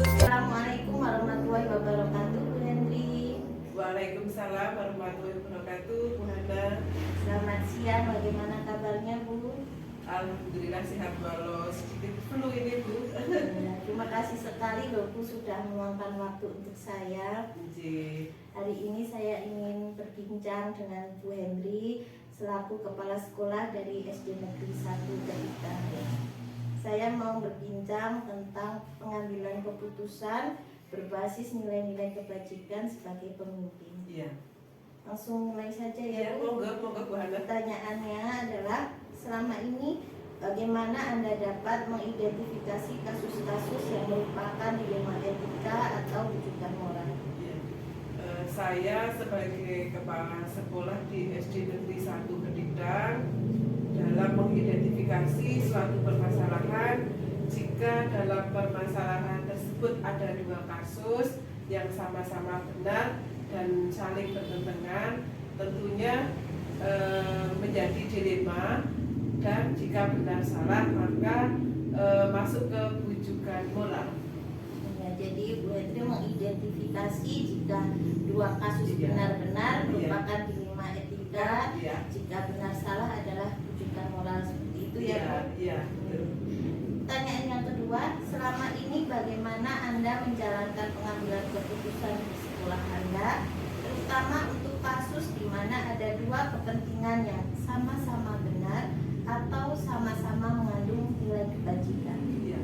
Assalamualaikum warahmatullahi wabarakatuh, Bu Henry. Waalaikumsalam warahmatullahi wabarakatuh, Bu Hana. Selamat siang, bagaimana kabarnya, Bu? Alhamdulillah sehat walau sedikit flu ini, Bu. Ya, terima kasih sekali loh, Bu, sudah meluangkan waktu untuk saya. Hari ini saya ingin berbincang dengan Bu Henry selaku Kepala Sekolah dari SD Negeri 1 Kediktan. Saya mau berbincang tentang pengambilan keputusan berbasis nilai-nilai kebajikan sebagai pemimpin. Iya. Langsung mulai saja ya, Ya, Bu. moga Bu Hana. Pertanyaannya adalah, selama ini bagaimana Anda dapat mengidentifikasi kasus-kasus yang merupakan dilema etika atau rujukan moral? Ya. Saya sebagai kepala sekolah di SD Negeri 1 Kediktan dalam mengidentifikasi suatu permasalahan, jika dalam permasalahan tersebut ada dua kasus yang sama-sama benar dan saling bertentangan, tentunya menjadi dilema, dan jika benar salah maka masuk ke rujukan moral. Ya, jadi Bu Henry mengidentifikasi jika dua kasus Iya. benar-benar merupakan dilema etika, Iya. jika benar salah adalah rujukan moral, seperti itu ya, Bu? Iya. Pertanyaan yang kedua, selama ini bagaimana Anda menjalankan pengambilan keputusan di sekolah Anda, terutama untuk kasus di mana ada dua kepentingan yang sama-sama benar atau sama-sama mengandung nilai kebajikan? Iya.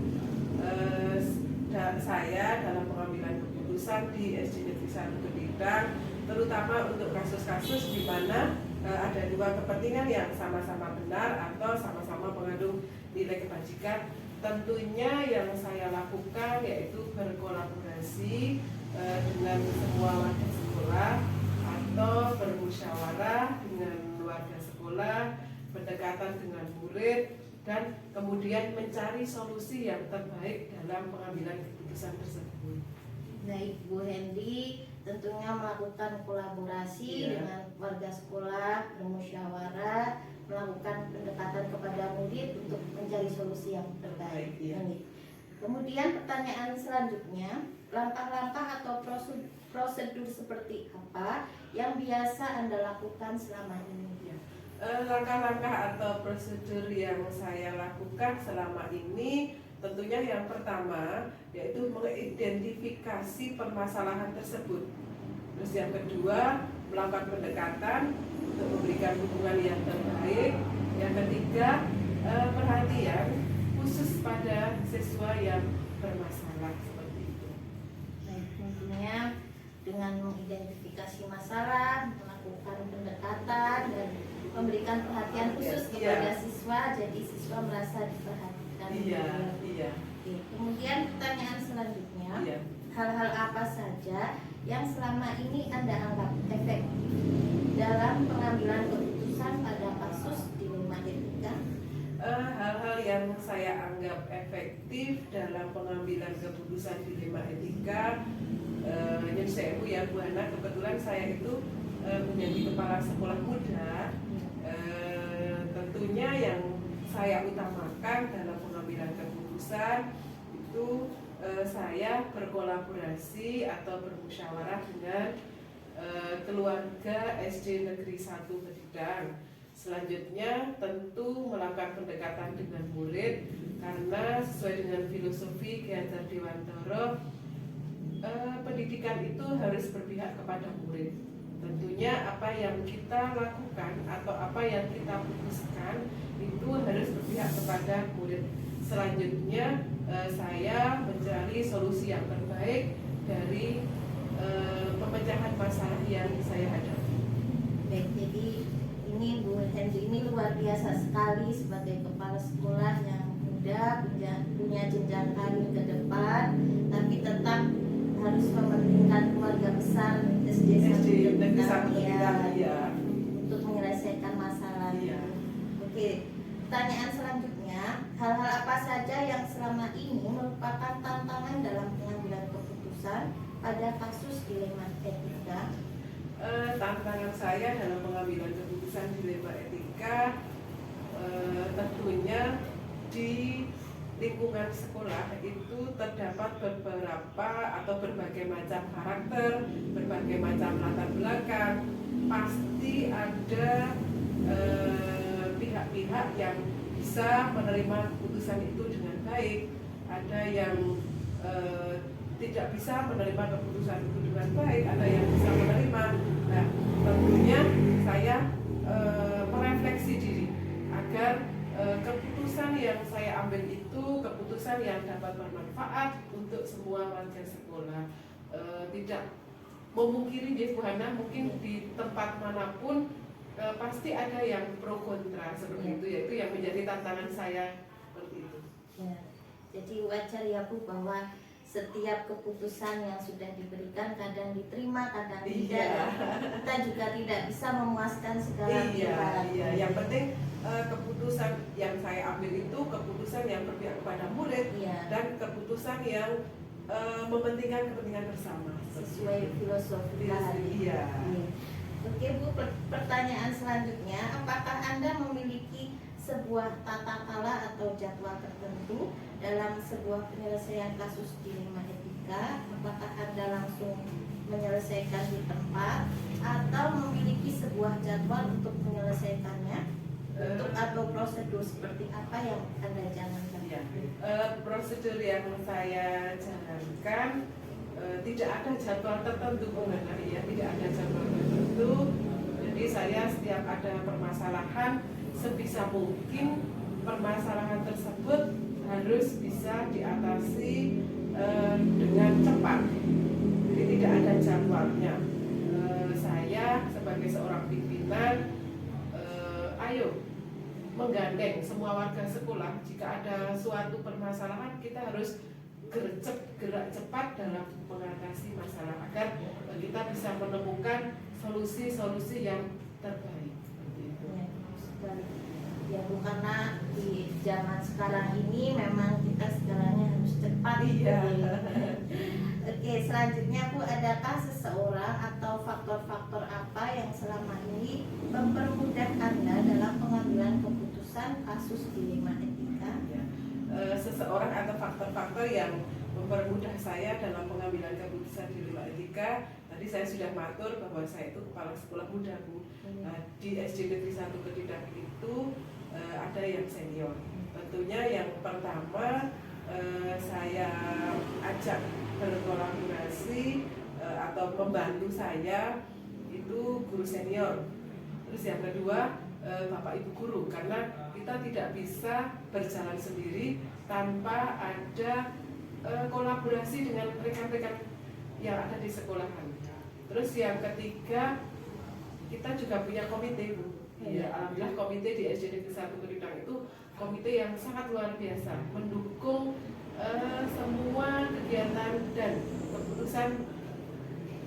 Dan saya dalam pengambilan keputusan di SD Negeri 1 Kediktan, terutama untuk kasus-kasus di mana ada dua kepentingan yang sama-sama benar atau sama-sama mengandung nilai kebajikan, tentunya yang saya lakukan yaitu berkolaborasi dengan semua warga sekolah atau bermusyawarah dengan warga sekolah, berdekatan dengan murid, dan kemudian mencari solusi yang terbaik dalam pengambilan keputusan tersebut. Baik, Bu Henry tentunya melakukan kolaborasi Iya. dengan warga sekolah, bermusyawarah, melakukan pendekatan kepada murid untuk mencari solusi yang terbaik. Iya. Baik. Kemudian pertanyaan selanjutnya, langkah-langkah atau prosedur seperti apa yang biasa Anda lakukan selama ini? Langkah-langkah atau prosedur yang saya lakukan selama ini, tentunya yang pertama yaitu mengidentifikasi permasalahan tersebut. Terus yang kedua, melakukan pendekatan untuk memberikan dukungan yang terbaik. Yang ketiga, perhatian khusus pada siswa yang bermasalah, seperti itu. Baik, tentunya dengan mengidentifikasi masalah, melakukan pendekatan dan memberikan perhatian khusus kepada siswa, jadi siswa merasa diperhatikan. Iya. Oke, kemudian pertanyaan selanjutnya, Iya. hal-hal apa saja yang selama ini Anda anggap efektif dalam pengambilan keputusan pada kasus dilema etika? Hal-hal hal-hal yang saya anggap efektif dalam pengambilan keputusan dilema etika. Jadi saya ya Bu Hana, kebetulan saya itu menjadi kepala sekolah muda. Tentunya yang saya utamakan dalam pengambilan keputusan itu saya berkolaborasi atau bermusyawarah dengan keluarga SD Negeri 1 Bedidang. Selanjutnya tentu melakukan pendekatan dengan murid, karena sesuai dengan filosofi Ki Hajar Dewantara, pendidikan itu harus berpihak kepada murid. Tentunya apa yang kita lakukan atau apa yang kita putuskan itu harus berpihak kepada murid. Selanjutnya saya mencari solusi yang terbaik dari pemecahan masalah yang saya hadapi. Baik, jadi ini Bu Hendri ini luar biasa sekali sebagai kepala sekolah yang muda, punya jenjang karir ke depan, tapi tetap harus mementingkan keluarga besar SD Negeri 1 ya, untuk menyelesaikan masalah. Oke, pertanyaan selanjutnya, hal-hal apa saja yang selama ini merupakan tantangan dalam pengambilan keputusan pada kasus dilema etika? Tantangan saya dalam pengambilan keputusan dilema etika tentunya di lingkungan sekolah itu terdapat beberapa atau berbagai macam karakter, berbagai macam latar belakang. Pasti ada pihak-pihak yang bisa menerima keputusan itu dengan baik, ada yang tidak bisa menerima keputusan itu dengan baik, ada yang bisa menerima. Nah, tentunya saya merefleksi diri agar keputusan yang saya ambil itu keputusan yang dapat bermanfaat untuk semua warga sekolah. Tidak memungkiri Bu Hana, mungkin di tempat manapun pasti ada yang pro kontra seperti itu, yaitu yang menjadi tantangan saya seperti itu. Ya, jadi wajar ya Bu bahwa setiap keputusan yang sudah diberikan kadang diterima, kadang tidak. Kita juga tidak bisa memuaskan segala pihak. Iya. Yang penting keputusan yang saya ambil itu keputusan yang berpihak kepada murid, dan keputusan yang mementingkan kepentingan bersama sesuai filosofi tadi. Iya. Oke Bu, pertanyaan selanjutnya, apakah Anda memiliki sebuah tata cara atau jadwal tertentu dalam sebuah penyelesaian kasus dilema etika? Apakah Anda langsung menyelesaikan di tempat atau memiliki sebuah jadwal untuk menyelesaikannya? Untuk atau prosedur seperti apa yang Anda jalankan? Ya, prosedur yang saya jalankan tidak ada jadwal tertentu, ya, tidak ada jadwal tertentu. Jadi saya setiap ada permasalahan, sebisa mungkin permasalahan tersebut harus bisa diatasi dengan cepat. Jadi tidak ada jadwalnya. Saya sebagai seorang pimpinan, ayo menggandeng semua warga sekolah. Jika ada suatu permasalahan, kita harus gerak cepat dalam mengatasi masalah agar kita bisa menemukan solusi-solusi yang terbaik. Ya Bu, karena di zaman sekarang ini memang kita segalanya harus cepat. Iya. Oke, selanjutnya Bu, adakah seseorang atau faktor-faktor apa yang selama ini mempermudah Anda dalam pengambilan keputusan kasus dilema etika? Ya. Seseorang atau faktor-faktor yang mempermudah saya dalam pengambilan keputusan dilema etika, tadi saya sudah matur bahwa saya itu kepala sekolah muda Bu. Nah, di SD Negeri 1 Bedidang itu ada yang senior. Tentunya yang pertama saya ajak berkolaborasi atau membantu saya itu guru senior. Terus yang kedua Bapak Ibu guru, karena kita tidak bisa berjalan sendiri tanpa ada kolaborasi dengan rekan-rekan yang ada di sekolahan. Terus yang ketiga, kita juga punya komite Bu. Ya, alhamdulillah komite di SD Negeri 1 Bedidang itu komite yang sangat luar biasa, mendukung semua kegiatan dan keputusan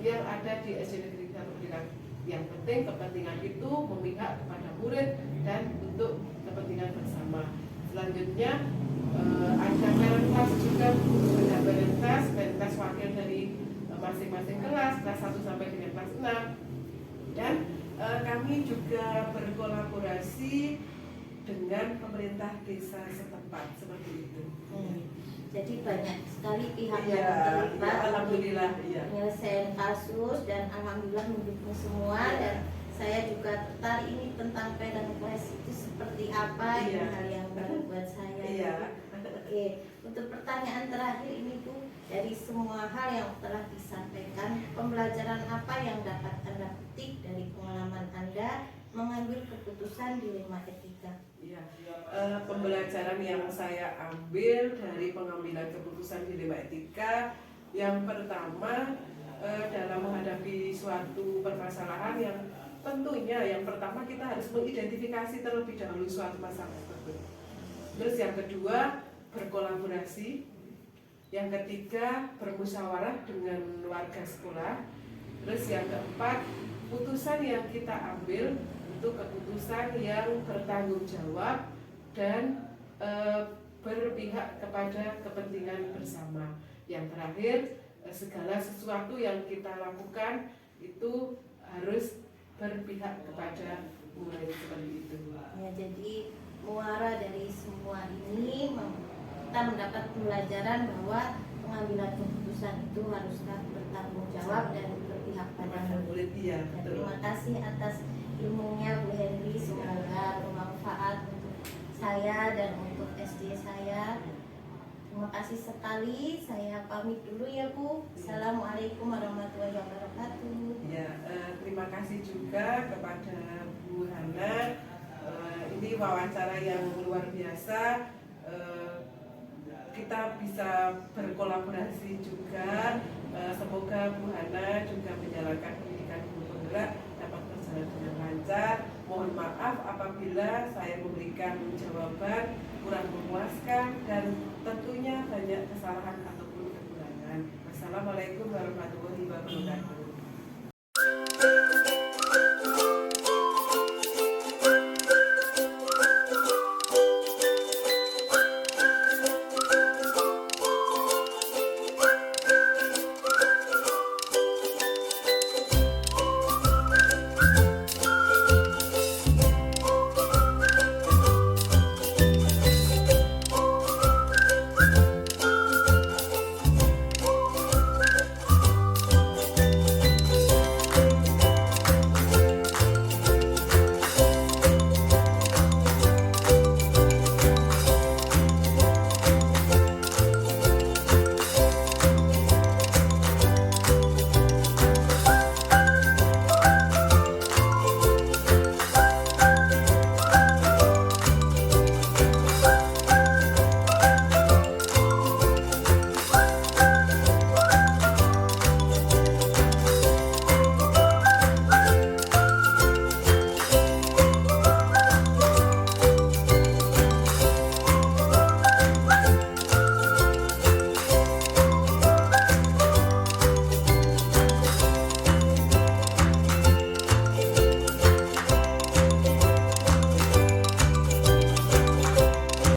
yang ada di SD Negeri 1 Bedidang. Yang penting kepentingan itu memihak kepada murid dan untuk kepentingan bersama. Selanjutnya ada parent class juga, ada parent class wakil dari masing-masing kelas 1 sampai dengan kelas 6. Dan kami juga berkolaborasi dengan pemerintah desa setempat seperti itu. Jadi banyak sekali pihak Iya, yang terlibat, ya, alhamdulillah, iya. menyelesaikan kasus, dan alhamdulillah mendukung semua. Iya. Dan saya juga tertarik ini tentang parent class itu seperti apa, Iya. ini hal yang baru buat saya. Iya. Oke, untuk pertanyaan terakhir ini Bu, dari semua hal yang telah disampaikan, pembelajaran apa yang dapat Anda petik dari pengalaman Anda mengambil keputusan dilema etika? Iya. Pembelajaran yang saya ambil dari pengambilan keputusan dilema etika, yang pertama dalam menghadapi suatu permasalahan yang tentunya yang pertama kita harus mengidentifikasi terlebih dahulu suatu masalah tersebut. Terus yang kedua, berkolaborasi. Yang ketiga, bermusyawarah dengan warga sekolah. Terus yang keempat, putusan yang kita ambil itu keputusan yang bertanggung jawab dan berpihak kepada kepentingan bersama. Yang terakhir, segala sesuatu yang kita lakukan itu harus berpihak kepada murid, seperti itu. Ya, jadi muara dari semua ini kita mendapat pembelajaran bahwa pengambilan keputusan itu haruslah bertanggung jawab dan berpihak pada murid. Iya, betul. Terima kasih atas ilmunya Bu Henry, semoga bermanfaat untuk saya dan untuk SD saya. Terima kasih sekali, saya pamit dulu ya Bu. Assalamualaikum warahmatullahi wabarakatuh. Ya, terima kasih juga kepada Bu Hana. Ini wawancara yang luar biasa. Kita bisa berkolaborasi juga. Semoga Bu Hana juga menjalankan pendidikan guru penggerak dapat berjalan dengan lancar. Mohon maaf apabila saya memberikan jawaban kurang memuaskan dan tentunya banyak kesalahan ataupun kekurangan. Wassalamualaikum warahmatullahi wabarakatuh.